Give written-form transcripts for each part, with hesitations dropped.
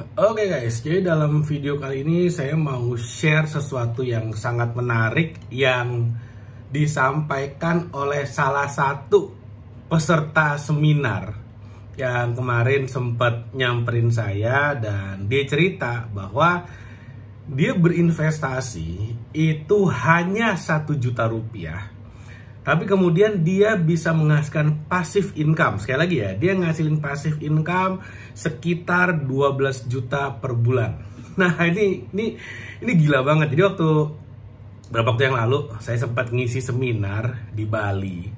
Oke guys, jadi dalam video kali ini saya mau share sesuatu yang sangat menarik yang disampaikan oleh salah satu peserta seminar yang kemarin sempat nyamperin saya, dan dia cerita bahwa dia berinvestasi itu hanya 1 juta rupiah. Tapi kemudian dia bisa menghasilkan passive income. Sekali lagi ya, dia ngasilin passive income sekitar 12 juta per bulan. Nah, ini gila banget. Jadi beberapa waktu yang lalu saya sempat ngisi seminar di Bali.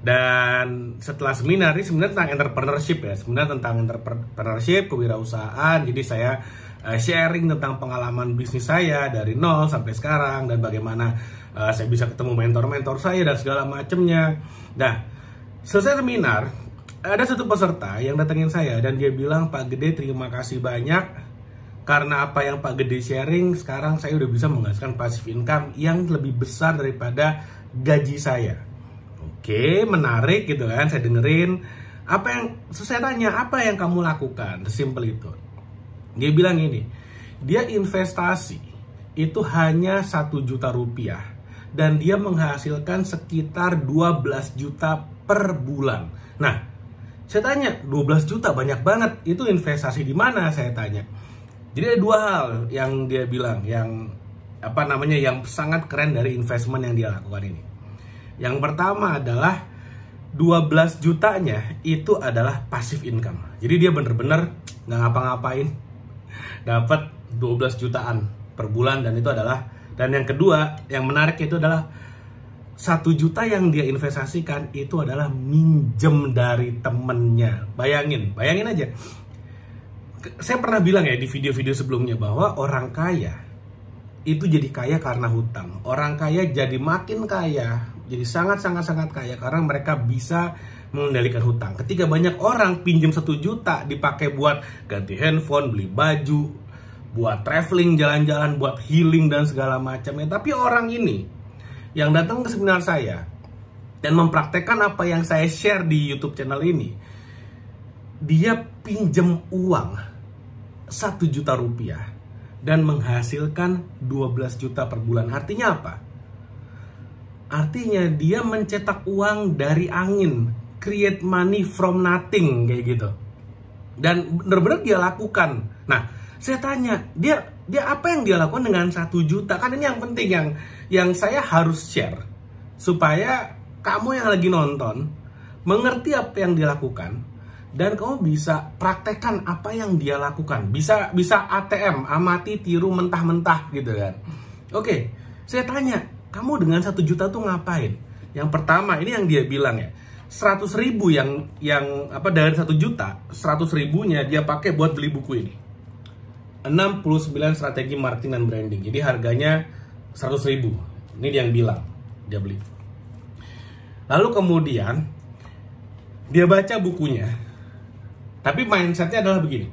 Dan setelah seminar ini sebenarnya tentang entrepreneurship ya. Sebenarnya tentang entrepreneurship, kewirausahaan. Jadi saya sharing tentang pengalaman bisnis saya dari nol sampai sekarang, dan bagaimana saya bisa ketemu mentor-mentor saya dan segala macemnya. Nah, selesai seminar, ada satu peserta yang datengin saya dan dia bilang, "Pak Gede, terima kasih banyak. Karena apa yang Pak Gede sharing, sekarang saya udah bisa menghasilkan passive income yang lebih besar daripada gaji saya." Oke, menarik gitu kan, saya dengerin. Saya tanya, apa yang kamu lakukan? Sesimpel itu. Dia bilang ini, dia investasi itu hanya 1 juta rupiah. Dan dia menghasilkan sekitar 12 juta per bulan. Nah, saya tanya, 12 juta banyak banget. Itu investasi di mana? Saya tanya. Jadi ada 2 hal yang dia bilang, yang sangat keren dari investment yang dia lakukan ini. Yang pertama adalah 12 jutanya itu adalah passive income. Jadi dia bener-bener nggak ngapa-ngapain, dapat 12 jutaan per bulan, dan yang kedua, yang menarik itu adalah 1 juta yang dia investasikan itu adalah minjem dari temennya. Bayangin aja. Saya pernah bilang ya di video-video sebelumnya bahwa orang kaya itu jadi kaya karena hutang. Orang kaya jadi makin kaya, jadi sangat-sangat kaya karena mereka bisa mengendalikan hutang. Ketika banyak orang pinjam 1 juta dipakai buat ganti handphone, beli baju, buat traveling, jalan-jalan, buat healing dan segala macamnya. Tapi orang ini yang datang ke seminar saya dan mempraktekkan apa yang saya share di YouTube channel ini, dia pinjam uang 1 juta rupiah dan menghasilkan 12 juta per bulan. Artinya apa? Artinya dia mencetak uang dari angin, create money from nothing, kayak gitu. Dan benar-benar dia lakukan. Nah, saya tanya, dia apa yang dia lakukan dengan 1 juta? Kan ini yang penting, yang saya harus share, supaya kamu yang lagi nonton mengerti apa yang dia lakukan, dan kamu bisa praktekkan apa yang dia lakukan. Bisa ATM, amati, tiru, mentah-mentah gitu kan. Oke, saya tanya, kamu dengan 1 juta tuh ngapain? Yang pertama, ini yang dia bilang ya, 100 ribu dari 1 juta, 100 ribunya dia pakai buat beli buku ini, 69 strategi marketing dan branding. Jadi harganya 100 ribu. Ini dia yang bilang, dia beli. Lalu kemudian dia baca bukunya, tapi mindsetnya adalah begini,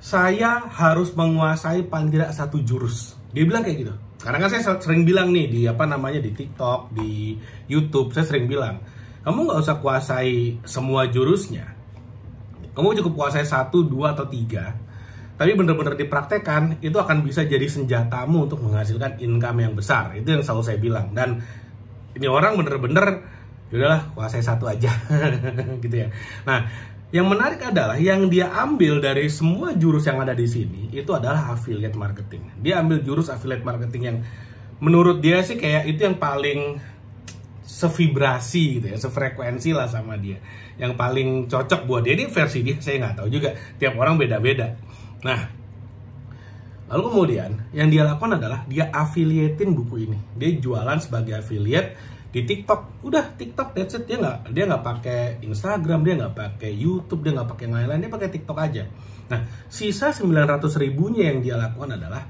saya harus menguasai paling tidak 1 jurus. Dia bilang kayak gitu. Karena kan saya sering bilang nih di di TikTok, di YouTube, saya sering bilang, kamu nggak usah kuasai semua jurusnya. Kamu cukup kuasai 1, 2, atau 3. Tapi benar-benar dipraktekkan, itu akan bisa jadi senjatamu untuk menghasilkan income yang besar. Itu yang selalu saya bilang. Dan ini orang benar-benar, yaudahlah, kuasai 1 aja. Gitu ya. Nah, yang menarik adalah yang dia ambil dari semua jurus yang ada di sini, itu adalah affiliate marketing. Dia ambil jurus affiliate marketing yang menurut dia sih kayak itu yang paling sevibrasi gitu ya, sefrekuensi lah sama dia, yang paling cocok buat dia. Ini versi dia, saya nggak tahu juga, tiap orang beda-beda. Nah, lalu kemudian yang dia lakukan adalah dia affiliatein buku ini. Dia jualan sebagai affiliate di TikTok. Udah, TikTok, that's it. Dia nggak pakai Instagram, dia nggak pakai YouTube, dia nggak pakai yang lain-lain, dia pakai TikTok aja. Nah, sisa 900 ribunya yang dia lakukan adalah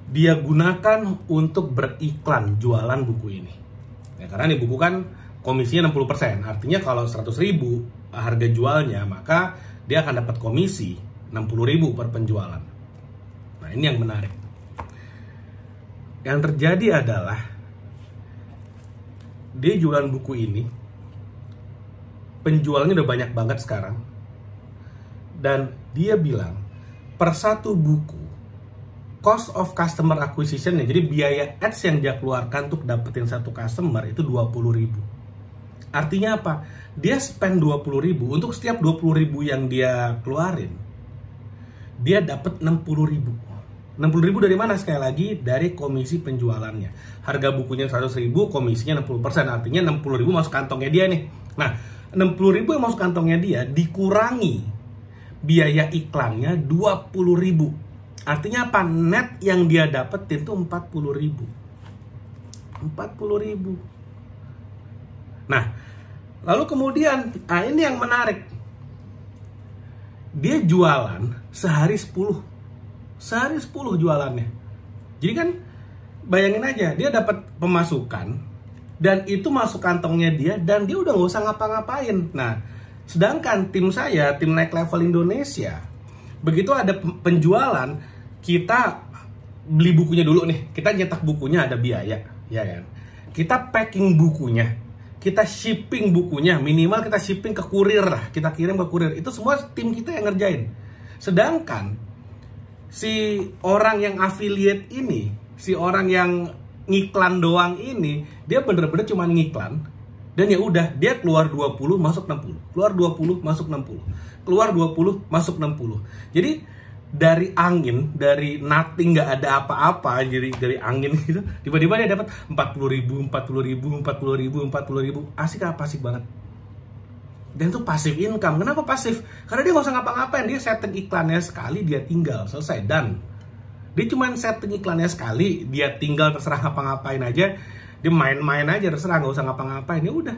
dia gunakan untuk beriklan jualan buku ini. Ya, karena ini buku kan komisinya 60%. Artinya kalau 100 ribu harga jualnya, maka dia akan dapat komisi 60 ribu per penjualan. Nah, ini yang menarik. Yang terjadi adalah dia jualan buku ini, penjualnya udah banyak banget sekarang, dan dia bilang per satu buku, cost of customer acquisition, jadi biaya ads yang dia keluarkan untuk dapetin satu customer itu 20.000. Artinya apa? Dia spend 20.000 untuk setiap 20.000 yang dia keluarin, dia dapat 60.000. 60.000 dari mana? Sekali lagi dari komisi penjualannya. Harga bukunya 100.000, komisinya 60%. Artinya 60.000 masuk kantongnya dia nih. Nah, 60.000 yang masuk kantongnya dia dikurangi biaya iklannya 20.000. Artinya apa? Net yang dia dapetin tuh 40.000. 40.000. Nah, lalu kemudian, ini yang menarik. Dia jualan sehari 10. Sehari 10 jualannya. Jadi kan bayangin aja, dia dapat pemasukan dan itu masuk kantongnya dia dan dia udah nggak usah ngapa-ngapain. Nah, sedangkan tim saya, tim Naik Level Indonesia, begitu ada penjualan, kita beli bukunya dulu nih. Kita nyetak bukunya ada biaya, ya kan? Kita packing bukunya, kita shipping bukunya, minimal kita shipping ke kurir lah, kita kirim ke kurir. Itu semua tim kita yang ngerjain. Sedangkan si orang yang affiliate ini, si orang yang ngiklan doang ini, dia bener-bener cuma ngiklan. Dan ya udah, dia keluar 20 masuk 60, keluar 20 masuk 60, keluar 20 masuk 60. Jadi dari angin, dari nothing, nggak ada apa-apa, jadi dari angin gitu, tiba-tiba dia dapat 40.000, 40.000, 40.000, 40.000. Asik apa? Asik banget. Dan itu pasif income. Kenapa pasif? Karena dia nggak usah ngapa-ngapain. Dia setting iklannya sekali, dia tinggal, selesai, dan dia cuma setting iklannya sekali, dia tinggal terserah ngapa-ngapain aja. Dia main-main aja, terserah, nggak usah ngapa-ngapain. Ya udah,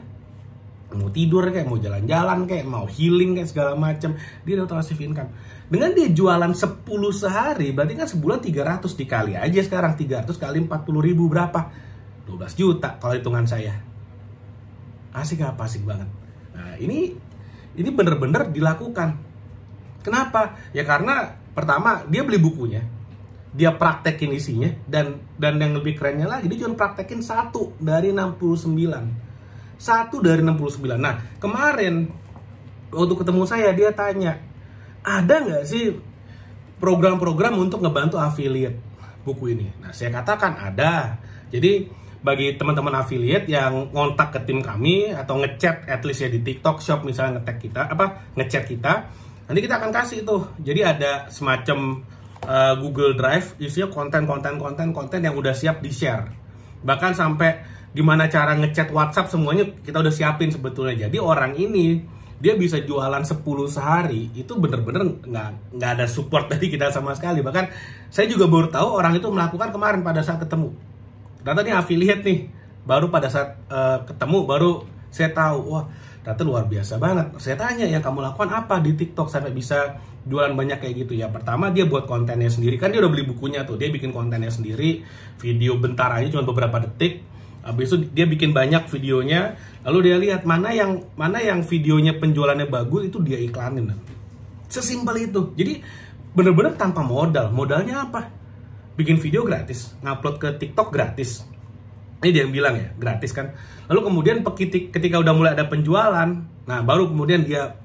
mau tidur kayak, mau jalan-jalan kayak, mau healing kayak, segala macam, dia udah pasif income. Dengan dia jualan 10 sehari, berarti kan sebulan 300, dikali aja sekarang 300 kali 40.000 berapa? 12 juta kalau hitungan saya. Asik apa? Asik banget. Nah, ini bener-bener dilakukan. Kenapa? Ya karena pertama dia beli bukunya, dia praktekin isinya, dan yang lebih kerennya lagi, dia cuma praktekin 1 dari 69. 1 dari 69. Nah, kemarin waktu ketemu saya, dia tanya, ada nggak sih program-program untuk ngebantu affiliate buku ini? Nah, saya katakan ada. Jadi bagi teman-teman affiliate yang ngontak ke tim kami atau ngechat, at least ya di TikTok Shop misalnya, ngechat kita, nanti kita akan kasih itu. Jadi ada semacam Google Drive, isinya konten yang udah siap di-share. Bahkan sampai gimana cara ngechat WhatsApp, semuanya kita udah siapin sebetulnya. Jadi orang ini, dia bisa jualan 10 sehari, itu bener-bener nggak ada support dari kita sama sekali. Bahkan saya juga baru tahu orang itu melakukan kemarin pada saat ketemu. Ternyata ini affiliate nih, baru pada saat ketemu, baru saya tahu, wah ternyata luar biasa banget. Saya tanya, yang kamu lakukan apa di TikTok sampai bisa jualan banyak kayak gitu? Ya pertama dia buat kontennya sendiri, kan dia udah beli bukunya tuh, dia bikin kontennya sendiri, video bentar aja cuma beberapa detik. Habis itu dia bikin banyak videonya, lalu dia lihat mana yang videonya penjualannya bagus, itu dia iklanin. Sesimpel itu. Jadi bener-bener tanpa modal. Modalnya apa? Bikin video gratis, ngupload ke TikTok gratis. Ini dia yang bilang ya, gratis kan. Lalu kemudian ketika udah mulai ada penjualan, nah baru kemudian dia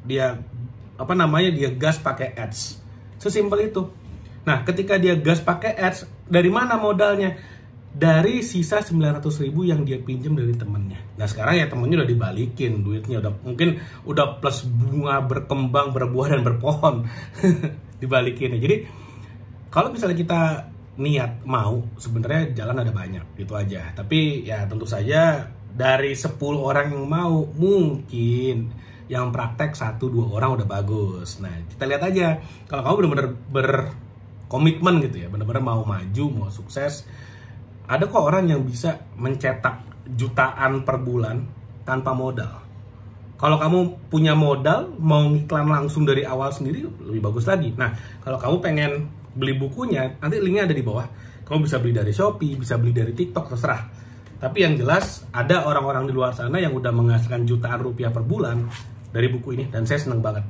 gas pakai ads. Sesimpel itu. Nah, ketika dia gas pakai ads, dari mana modalnya? Dari sisa 900.000 yang dia pinjam dari temennya. Nah, sekarang ya temennya udah dibalikin duitnya, udah plus bunga, berkembang, berbuah dan berpohon. Dibalikin. Jadi kalau misalnya kita niat mau, sebenarnya jalan ada banyak, gitu aja. Tapi ya tentu saja dari 10 orang yang mau, mungkin yang praktek 1-2 orang udah bagus. Nah, kita lihat aja. Kalau kamu benar-benar berkomitmen gitu ya, benar-benar mau maju, mau sukses, ada kok orang yang bisa mencetak jutaan per bulan tanpa modal. Kalau kamu punya modal, mau ngiklan langsung dari awal sendiri, lebih bagus lagi. Nah, kalau kamu pengen beli bukunya, nanti linknya ada di bawah. Kamu bisa beli dari Shopee, bisa beli dari TikTok, terserah. Tapi yang jelas, ada orang-orang di luar sana yang udah menghasilkan jutaan rupiah per bulan dari buku ini, dan saya seneng banget.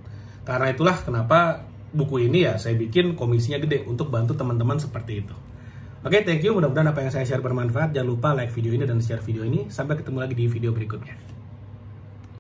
Karena itulah kenapa buku ini ya saya bikin komisinya gede untuk bantu teman-teman seperti itu. Oke, thank you. Mudah-mudahan apa yang saya share bermanfaat. Jangan lupa like video ini dan share video ini. Sampai ketemu lagi di video berikutnya.